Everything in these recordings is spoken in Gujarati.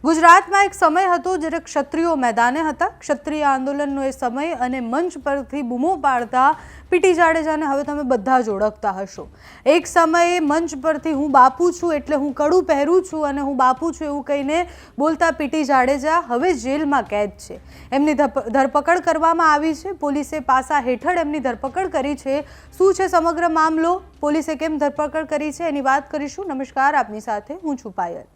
ગુજરાતમાં એક સમય હતો જ્યારે ક્ષત્રિયો મેદાને હતા। ક્ષત્રિય આંદોલનનો એ સમય અને મંચ પરથી બૂમો પાડતા પીટી જાડેજાને હવે તમે બધા જ ઓળખતા હશો। એક સમયે મંચ પરથી હું બાપુ છું એટલે હું કડું પહેરું છું અને હું બાપુ છું એવું કહીને બોલતા પીટી જાડેજા હવે જેલમાં કેદ છે। એમની ધરપકડ કરવામાં આવી છે। પોલીસે પાસા હેઠળ એમની ધરપકડ કરી છે। શું છે સમગ્ર મામલો, પોલીસે કેમ ધરપકડ કરી છે એની વાત કરીશું। નમસ્કાર, આપની સાથે હું છું પાયલ।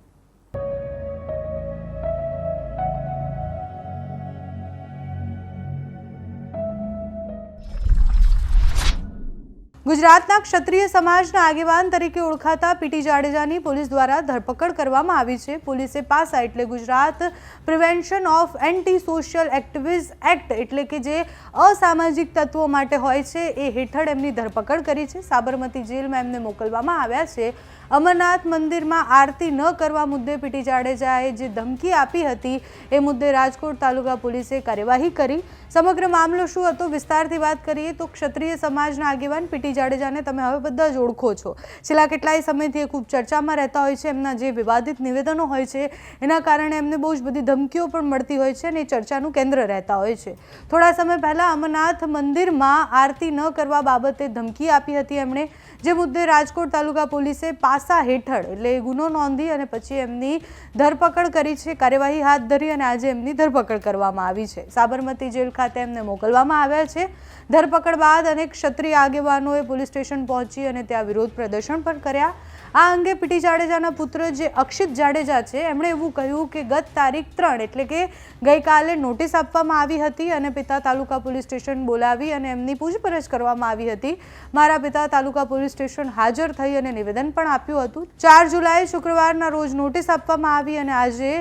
ગુજરાતના ક્ષત્રિય સમાજના આગેવાન તરીકે ઓળખાતા પીટી જાડેજાની પોલીસ દ્વારા ધરપકડ કરવામાં આવી છે। પોલીસે પાસા એટલે Gujarat prevention of anti social activities act એટલે કે જે અસામાજિક તત્વો માટે હોય છે એ હેઠળ એમની ધરપકડ કરી છે। સાબરમતી જેલમાં એમને મોકલવામાં આવ્યા છે। અમરનાથ મંદિરમાં આરતી ન કરવા મુદ્દે પીટી જાડેજાએ જે ધમકી આપી હતી એ મુદ્દે રાજકોટ તાલુકા પોલીસે કાર્યવાહી કરી। સમગ્ર મામલો શું હતો વિસ્તારથી વાત કરીએ તો ક્ષત્રિય સમાજના આગેવાન પીટી જાડેજાને તમે હવે બધા જ ઓળખો છો। છેલ્લા કેટલાય સમયથી એ ખૂબ ચર્ચામાં રહેતા હોય છે। એમના જે વિવાદિત નિવેદનો હોય છે એના કારણે એમને બહુ જ બધી ધમકીઓ પણ મળતી હોય છે અને એ ચર્ચાનું કેન્દ્ર રહેતા હોય છે। થોડા સમય પહેલાં અમરનાથ મંદિરમાં આરતી ન કરવા બાબતે ધમકી આપી હતી એમણે, જે મુદ્દે રાજકોટ તાલુકા પોલીસે પાસા હેઠળ એટલે ગુનો નોંધી અને પછી એમની ધરપકડ કરી છે, કાર્યવાહી હાથ ધરી અને આજે એમની ધરપકડ કરવામાં આવી છે। સાબરમતી જેલ ખાતે એમને મોકલવામાં આવ્યા છે। ધરપકડ બાદ અનેક ક્ષત્રિય આગેવાનોએ પોલીસ સ્ટેશન પહોંચી અને ત્યાં વિરોધ પ્રદર્શન પણ કર્યા। આ અંગે પીટી જાડેજાના પુત્ર જે અક્ષિત જાડેજા છે એમણે એવું કહ્યું કે ગત તારીખ 3 એટલે કે ગઈકાલે નોટિસ આપવામાં આવી હતી અને પિતા તાલુકા પોલીસ સ્ટેશન બોલાવી અને એમની પૂછપરછ કરવામાં આવી હતી। મારા પિતા તાલુકા પોલીસ સ્ટેશન હાજર થઈ અને નિવેદન પણ આપ્યું હતું। 4 જુલાઈ શુક્રવારના રોજ નોટિસ આપવામાં આવી અને આજે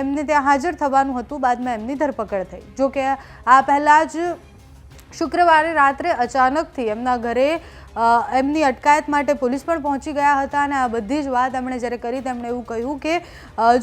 એમને ત્યાં હાજર થવાનું હતું। બાદમાં એમની ધરપકડ થઈ। જો કે આ પહેલાં જ શુક્રવારે રાત્રે અચાનકથી એમના ઘરે એમની અટકાયત માટે પોલીસ પણ પહોંચી ગયા હતા અને આ બધી જ વાત એમણે જ્યારે કરી તેમણે એવું કહ્યું કે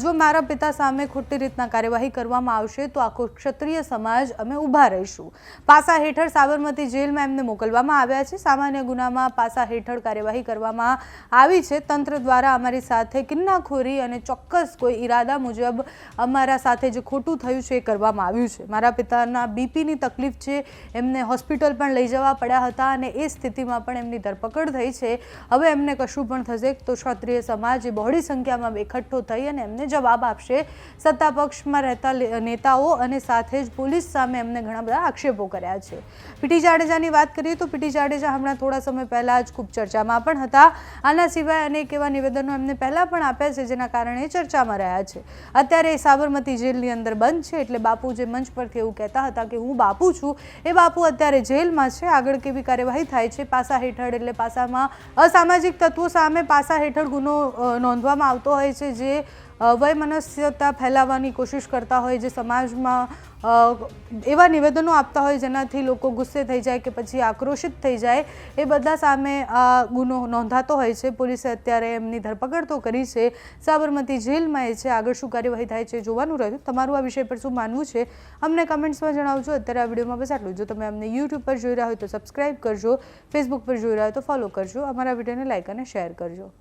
જો મારા પિતા સામે ખોટી રીતના કાર્યવાહી કરવામાં આવશે તો આખો ક્ષત્રિય સમાજ અમે ઊભા રહીશું। પાસા હેઠળ સાબરમતી જેલમાં એમને મોકલવામાં આવ્યા છે। સામાન્ય ગુનામાં પાસા હેઠળ કાર્યવાહી કરવામાં આવી છે। તંત્ર દ્વારા અમારી સાથે કિન્નાખોરી અને ચોક્કસ કોઈ ઈરાદા મુજબ અમારા સાથે જે ખોટું થયું છે એ કરવામાં આવ્યું છે। મારા પિતાના બીપીની તકલીફ છે, એમને હોસ્પિટલ પણ લઈ જવા પડ્યા હતા અને એ સ્થિતિમાં પણ એમની ધરપકડ થઈ છે। હવે એમને કશું પણ થશે તો ક્ષત્રિય સમાજ બહોળી સંખ્યામાં એકઠો થઈ અને એમને જવાબ આપશે। સત્તા પક્ષમાં રહેતા નેતાઓ અને સાથે જ પોલીસ સામે એમને ઘણા બધા આક્ષેપો કર્યા છે। પીટી જાડેજાની વાત કરીએ તો પીટી જાડેજા હમણાં થોડા સમય પહેલાં જ ખૂબ ચર્ચામાં પણ હતા। આના સિવાય અનેક એવા નિવેદનો એમને પહેલાં પણ આપ્યા છે જેના કારણે ચર્ચામાં રહ્યા છે। અત્યારે સાબરમતી જેલની અંદર બંધ છે એટલે બાપુ જે મંચ પરથી એવું કહેતા હતા કે હું બાપુ છું એ બાપુ અત્યારે જેલમાં છે। આગળ કેવી કાર્યવાહી થાય છે પાસા હેઠળ એટલે પાસામાં અસામાજિક તત્વો સામે પાસા હેઠળ ગુનો નોંધવામાં આવતો હોય છે જે વયમનસ્યતા ફેલાવવાની કોશિશ કરતા હોય, જે સમાજમાં એવા નિવેદનો આપતા હોય જેનાથી લોકો ગુસ્સે થઈ જાય કે પછી આક્રોશિત થઈ જાય, એ બધા સામે આ ગુનો નોંધાતો હોય છે। પોલીસે અત્યારે એમની ધરપકડ તો કરી છે, સાબરમતી જેલમાં એ છે। આગળ શું કાર્યવાહી થાય છે જોવાનું રહ્યું। તમારું આ વિષય પર શું માનવું છે અમને કમેન્ટ્સમાં જણાવજો। અત્યારે આ વિડીયોમાં બસ આટલું। જો તમે અમને યુટ્યુબ પર જોઈ રહ્યા હોય તો સબસ્ક્રાઈબ કરજો, ફેસબુક પર જોઈ રહ્યા હોય તો ફોલો કરજો, અમારા વિડીયોને લાઇક અને શેર કરજો।